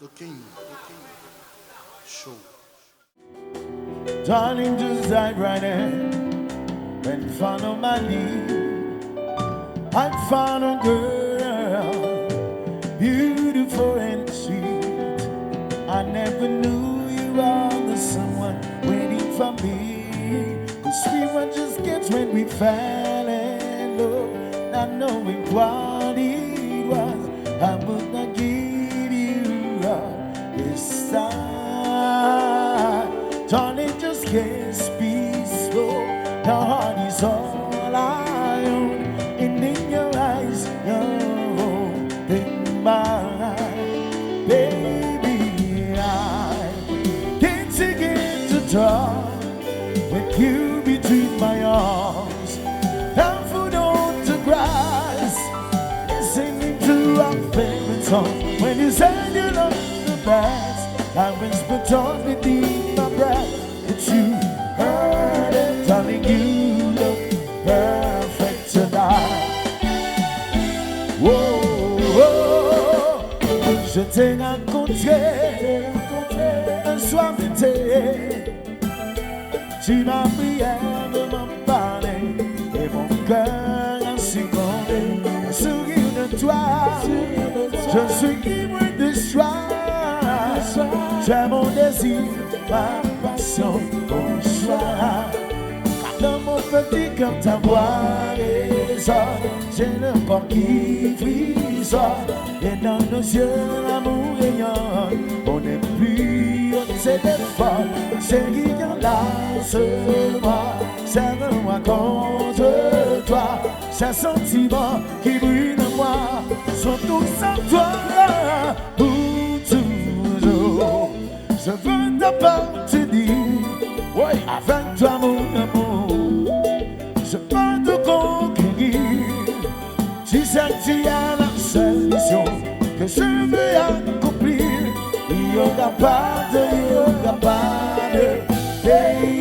The King Show. Darling, just dive right in and follow my lead. I found a girl, beautiful and sweet. I never knew you were the someone waiting for me. The sweet one just gets when we fell in love, not knowing what it was. I would not give you up this time. Darling, just kiss me slow. Your heart is all I own, and in your eyes, you're holding mine. Baby, I can't take it to talk with you between my arms. Time for on the grass, listening to our favorite song. When you said you love the best, I whispered tones beneath my breath. But you heard it, darling, you look perfect tonight. Whoa, whoa. Je t'ai rencontré un soir d'été. Tu m'as prié de m'en parler et mon cœur a secondé. Un sourire de toi, je suis libre de choix. Tu es mon désir, ma passion, mon choix. Dans mon petit cœur ta voix résonne, j'ai le corps qui frissonne, et dans nos yeux l'amour rayonne. On n'est plus au téléphone, chérie, enlace-moi, serre-moi contre toi. Ces sentiments qui brûlent en moi sont tous en toi pour toujours. Je veux t'appartenir, ouais, avec toi mon amour. Je veux te conquérir. Si ça tu as la seule mission que je veux accomplir, il n'y aura pas de, baby,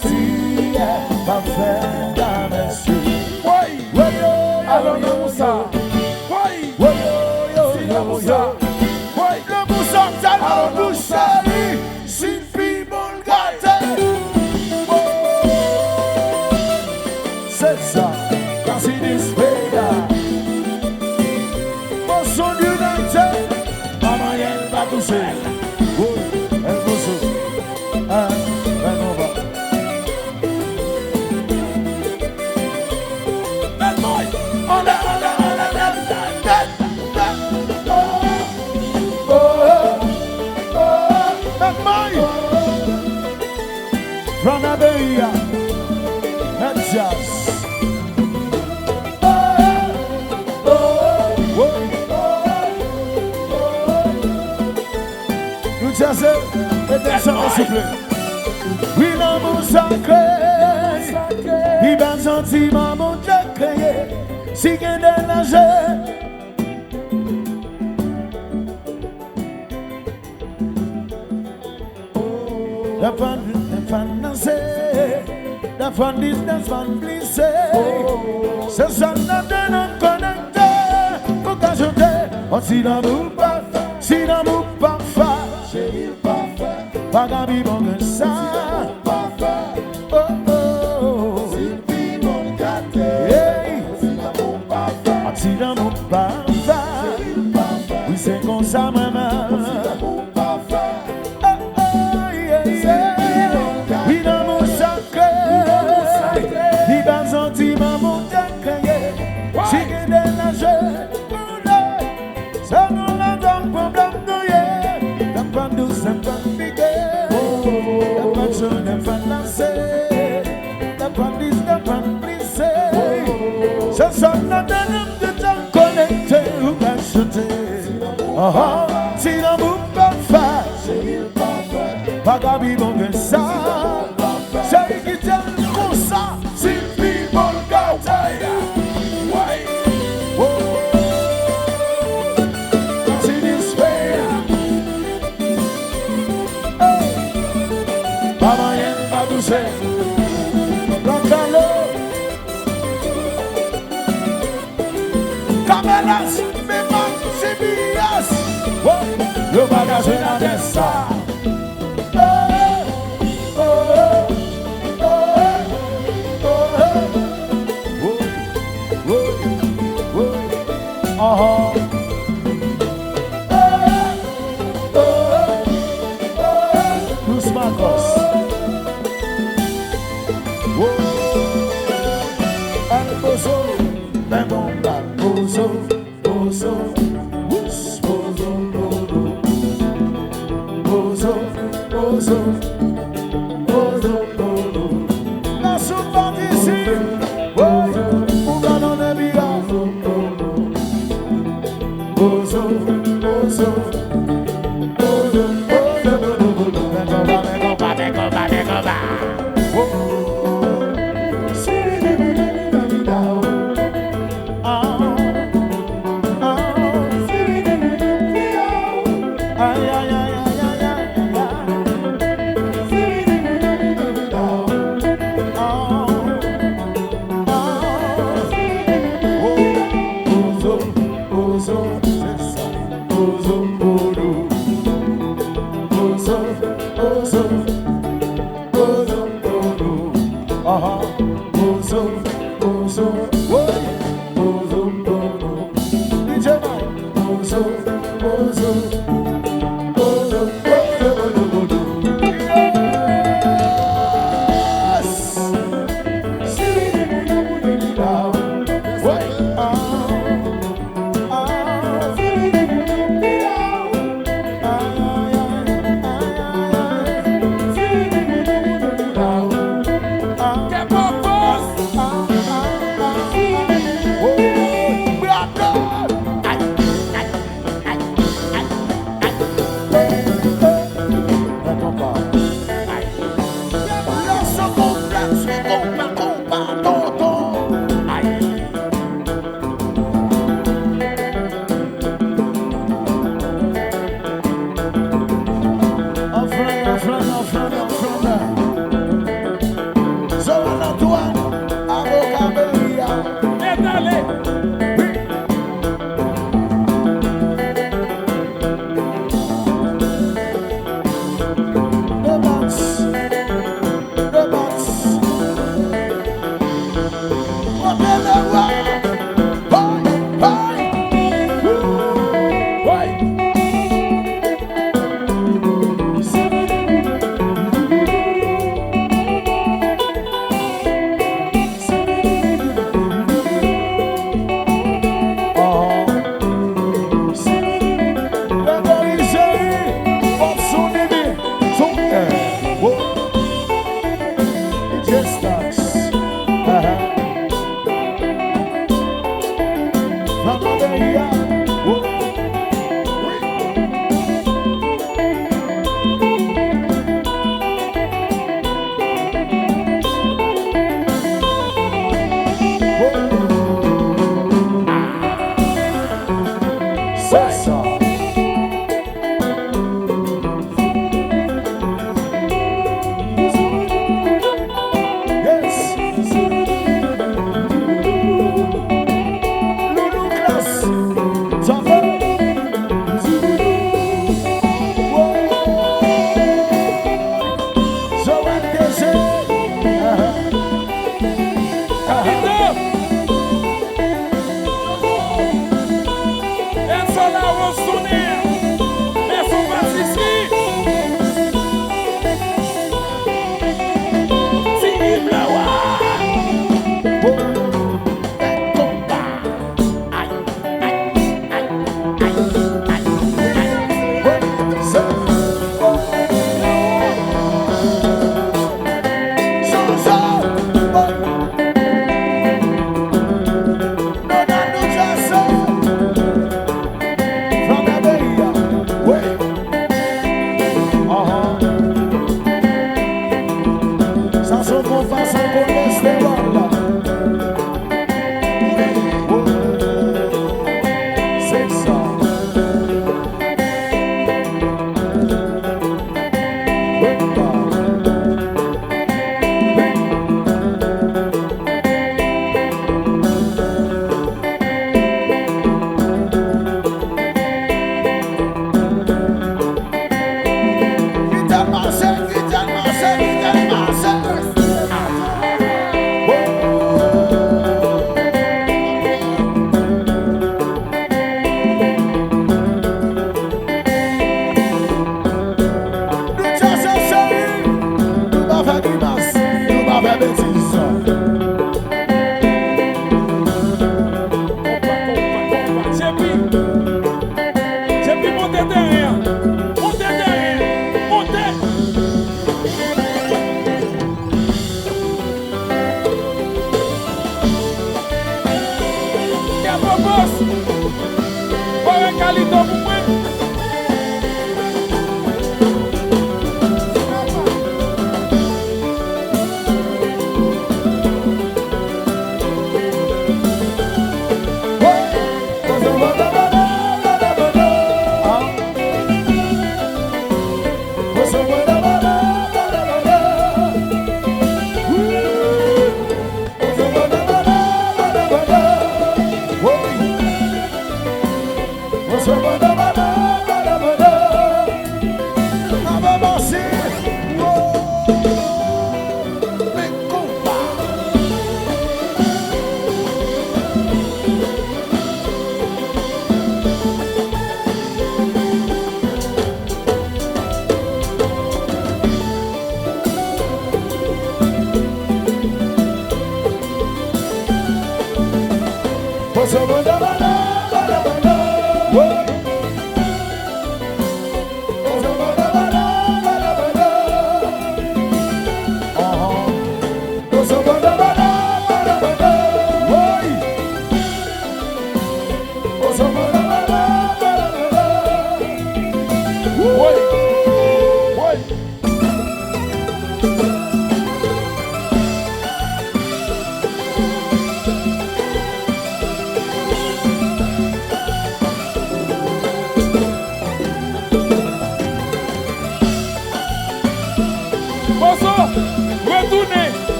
tu es parfait à mes yeux. Ouais, ouais, yo, alors le Moussa. Ouais, ouais, yo, c'est le Moussa. Ouais, le Moussa, t'as le Moussa. Sin people got it. C'est ça, that's it is better. Boson United, Mama Yen va toucher. Oh, el Boson, ah, ben on va. Bad boy, on a, bad boy. From Iberia, not just. Nous just mettez ça en souffle. Oui, l'amour sacré, il va sentiment mon Dieu créé, si qu'il y a des nageurs. The fun danser, the fun distance, fun glisser. Ce son de nous connecter, pour qu'ajouter, oh si l'amour parfait, chérie parfait, pas qu'à vivre que ça. Oh oh, si vivre gâté, si l'amour parfait, oh si l'amour parfait, oui c'est comme ça maman. Ce sont nos deux de temps connectés ou achetés. Oh, si l'amour parfait, pas qu'à vivre que ça. C'est qui t'aime comme ça, si people got it. See this way. Mama yen va toucher. Cameras, me man, CBS. Eu bagageiro na dessa. Dos Marcos. El bozo, me bomba, bozo, bozo, bozo, bozo, bozo, bozo, bozo. La soupante ici, un galon de vida. Bozo, bozo, bozo, bozo, bozo. Me coba.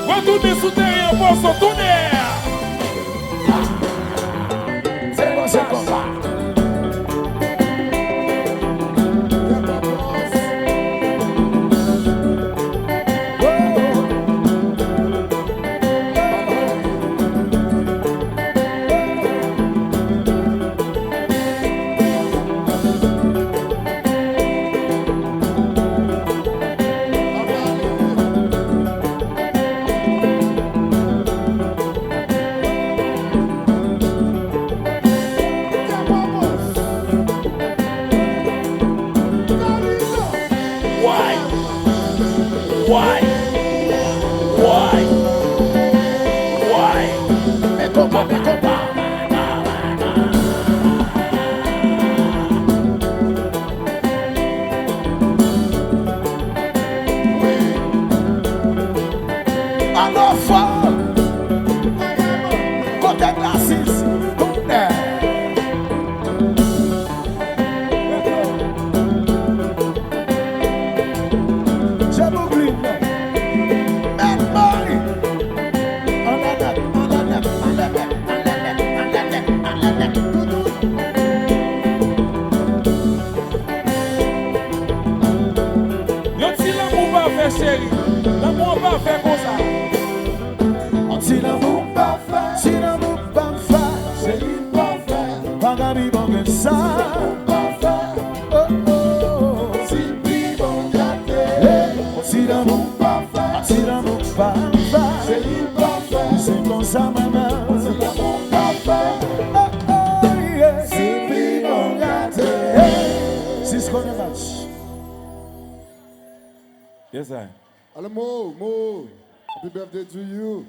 Retournez souterrain, poisson, tournez. C'est bon, c'est comme ça. Chérie, l'amour pas fait comme ça. Si l'amour pas fait, si l'amour pas fait, c'est lui pas fait. Pas gabi bon que ça, pas fait. Oh oh, si lui bon gâté. Si l'amour pas fait, si l'amour pas fait, c'est lui pas fait. C'est comme ça maman. Si l'amour pas fait, oh oh yeah. Si lui bon gâté. Si ce qu'on a match. Yes, I. Hello, Mo. Happy birthday to you.